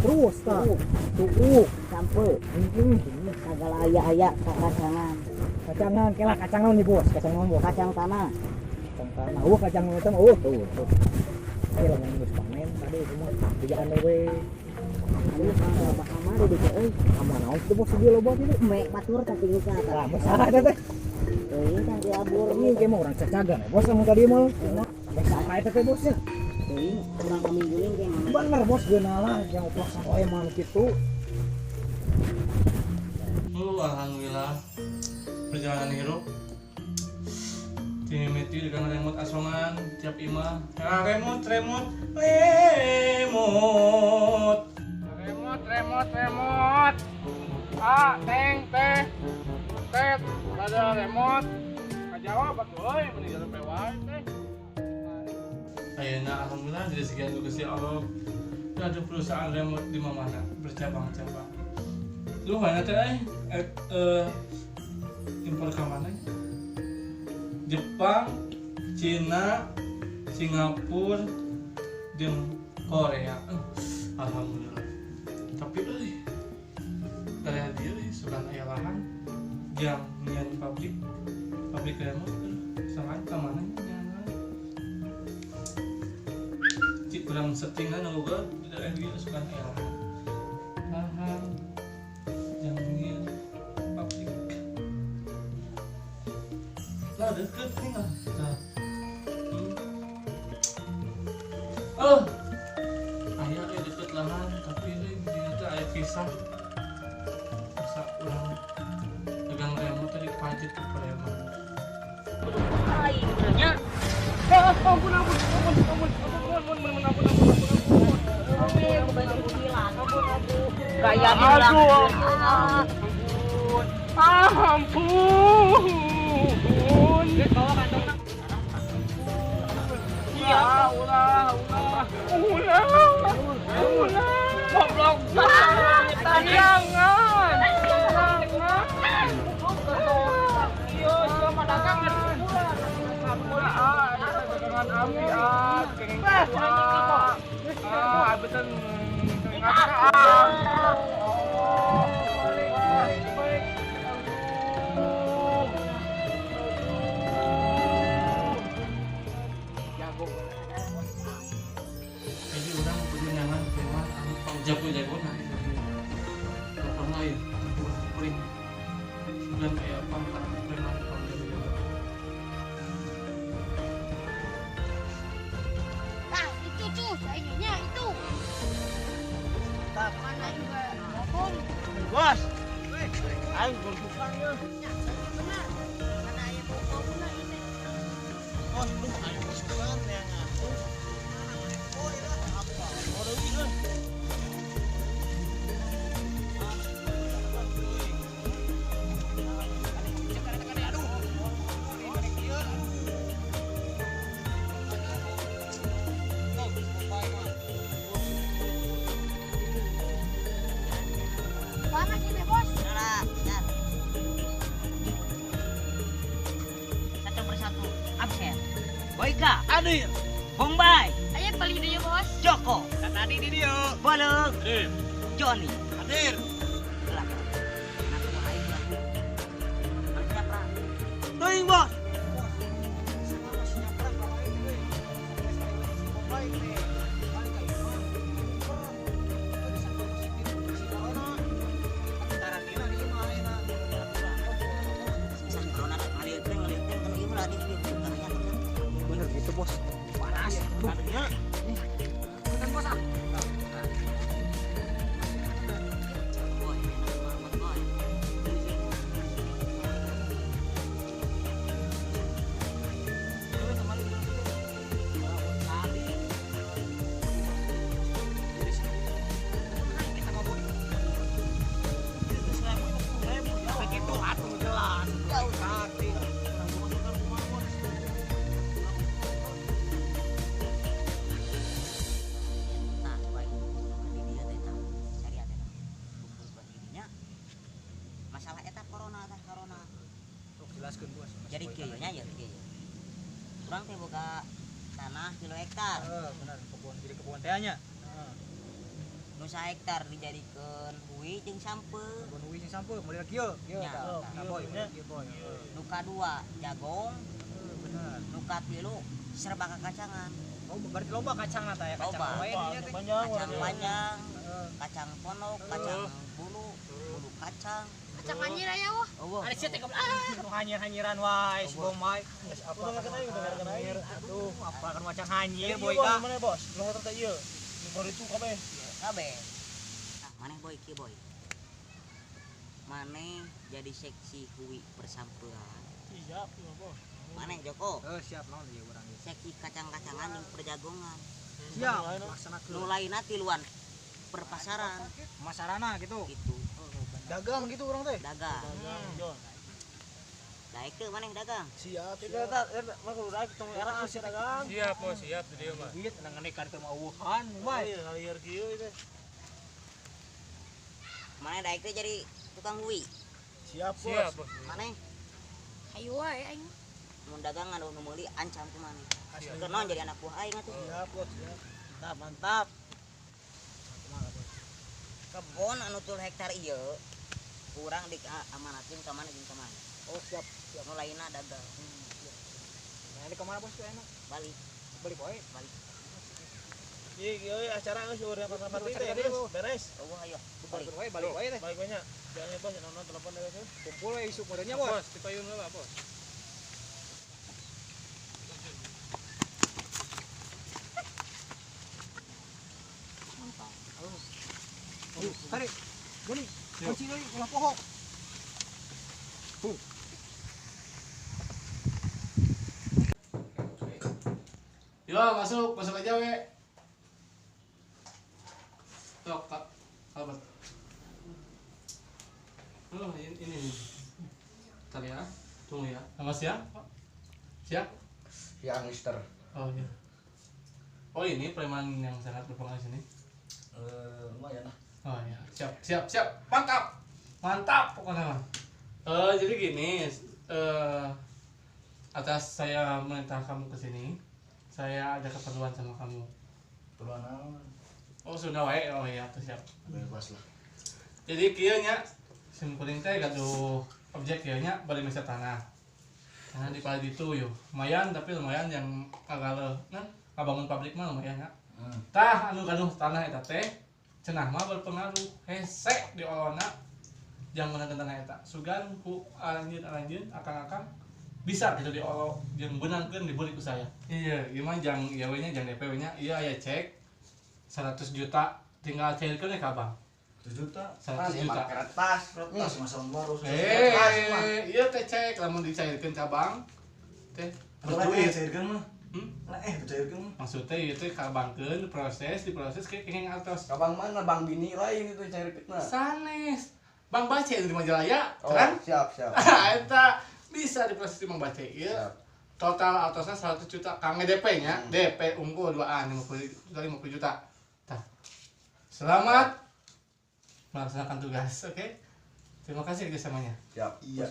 terus tak tuh sampai kagak aya kacangan. kacangan kela kacangan nih bos Kacang tanah. kacang tanah kacang itu mah tuh kira yang geus panen tadi semua kerjaan we Ini bakal mari di euy. aman naon teh bos dia loba teh Mek batur tadi geus lah eta. masalah teh Euy kan diabur ini kayak mau orang cacagan ya bos sama tadi mah bos apa itu teh bosnya euy urang kamingguling ge mana. bener bos genalah yang oplak sama emang gitu Alhamdulillah perjalanan hidup timiti dengan remote asongan tiap imah remote teng ada remote kajawab betul meninggal pewai teh ayeuna alhamdulillah dari sekian Gusti Allah ada perusahaan remote di mana bercabang-cabang lu mana teh impor ke mana? Jepang, Cina, Singapura, dan Korea. Alhamdulillah. Tapi dari dia suka aya lahan yang nyian pabrik remote sama ke mana cik kurang settingan juga dari dia suka aya lahan yang nyian pabrik lah deket nih lah ayah deket lahan tapi ternyata ayah pisah masa orang pegang remote tadi pajit ke preman Aingnya gaya bilang ampun ya ulah goblok tayangan iya sama dagang dagangan api betul jago-jago nah pernah ya kuring dan kayak pangkat preman itu tuh sayangnya itu mana juga ngomong Bos, ayo berbukanya. benar mana yang mau kamu ini Bos, lu ayo bersukan ya ngaku. Oh iya, apa? Mau ini. panas ini bos satu persatu absen. Boyka, Adir, Bombay, ayo balik dia bos Joko, tadi di dia. Balung, Adir, Johnny. Adir. Tuh, Bos. bener gitu bos panas tuh Kan bos. Masalah eta corona. Jelaskan bos. Jadi kieu nya ya kieu. Urang teh boga tanah 3 hektar. Benar, kebun jadi kebun tehnya. Nu Nu 1 hektar dijadikeun hui jeung sampeu. Bon uwi sing sampeu mulai kieu. Kieu Ya, tah. tah. Boy, kieu boy. Nu kadua jagong, Bener. nu katilu serba kakacangan. Oh, berarti loba kacang tah ya, kacang Loba. wae nya teh. Kacang panjang, Heeh. kacang ponok, kacang bulu, bulu kacang. Kacang anjir aya wah. Oh, Ada sih tekem nu hanyir-hanyiran wae si bom wae. Geus apa kan hanyir. Aduh, apa kan macam hanyir boy ka. Mana bos? Lo harta iya. Baru itu kabeh. kabeh. Nah, maneh boy kieu boy. Maneh jadi seksi hui persampeuan. Siap, iya bos. Maneh Joko, Siap naon ieu urang ieu. seksi kacang-kacangan jeung perjagongan. Siap, laksanakeun. Nu lainna tiluan perpasaran Masarana gitu. gitu. Dagang gitu orang teh. Dagang. Jon. Daek teu maneh dagang. Siap. Tidak tak, mah udah ketemu era si dagang. Siap bos, siap di dia mah. Duit ngenekan ke mauhan, bae. Iya, ngaliar kieu itu. Maneh daek teh jadi tukang hui. Siap bos. Siap bos. Maneh Hayu wae aing. mun dagangan nu meuli ancam ku maneh. Keur naon jadi anak buah aing atuh. Siap bos, siap. Mantap, mantap. Kebon anu 3 hektar ieu kurang diamanatkeun ka maneh jeung ka maneh. Oh, siap. Nu lainna dagang. Nah, ini kemana bos tuh enak? Balik, Balik poe. balik. Iya, acara geus urang pasar Beres, teh beres. beres. Oh ayo. Balik poe, balik poe teh. Baik banyak. Jangan bos, nonton telepon dari itu. Kumpul we isuk modenya bos. Bos, dipayun lah bos. Oh, tarik. Gini. Kunci deui ulah poho. Yo, masuk aja we. Tok, Kak. Sahabat. Oh, ini. Bentar ya. Tunggu ya. Nama siapa? Siap? Ya, Mister. Oh iya. Oh, ini preman yang sangat berpengaruh sini. Lumayan lah. Oh iya, siap. Mantap. Mantap pokoknya mah. Jadi gini, atas saya meminta kamu ke sini. Saya ada keperluan sama kamu. Perluan naon? Oh, sudah wae. Oh iya, tuh siap. Bebas lah. Jadi kieu nya simkuring teh gaduh objek kieu nya bari mesa tanah. Tanah di pala ditu yo. Lumayan tapi lumayan yang agak nah, ngabangun pabrik mah lumayan ya. Tah anu gaduh tanah eta teh cenah mah berpengaruh hese di olona yang meunang tanah eta. Sugan ku anjeun akang-akang bisa gitu diolok jeung beunangkeun dibeli ku saya. Iya, ieu mah jang ieu we nya jang DP we nya. Iya aya cek 100 juta tinggal cairkeun we ka bank. 1 juta. 100 juta. Kertas masalah baru. Iya teh cek lamun dicairkeun ka bank teh Duit cairkeun mah. Hmm? Cairkeun mah. Maksudnya ieu teh kabangkeun diproses ke kenging atos. Ka bank mana? Bank bini lain itu cairkeun. Sanes. Bank Bace di Majalaya, Oh, kan? siap. Eta bisa diproses di Bank Bace ieu. Siap. Total atosna 100 juta kang DP nya. DP unggul 2an 50 juta. Tah. Selamat melaksanakan tugas, oke? Terima kasih kerjasamanya. Siap. Iya.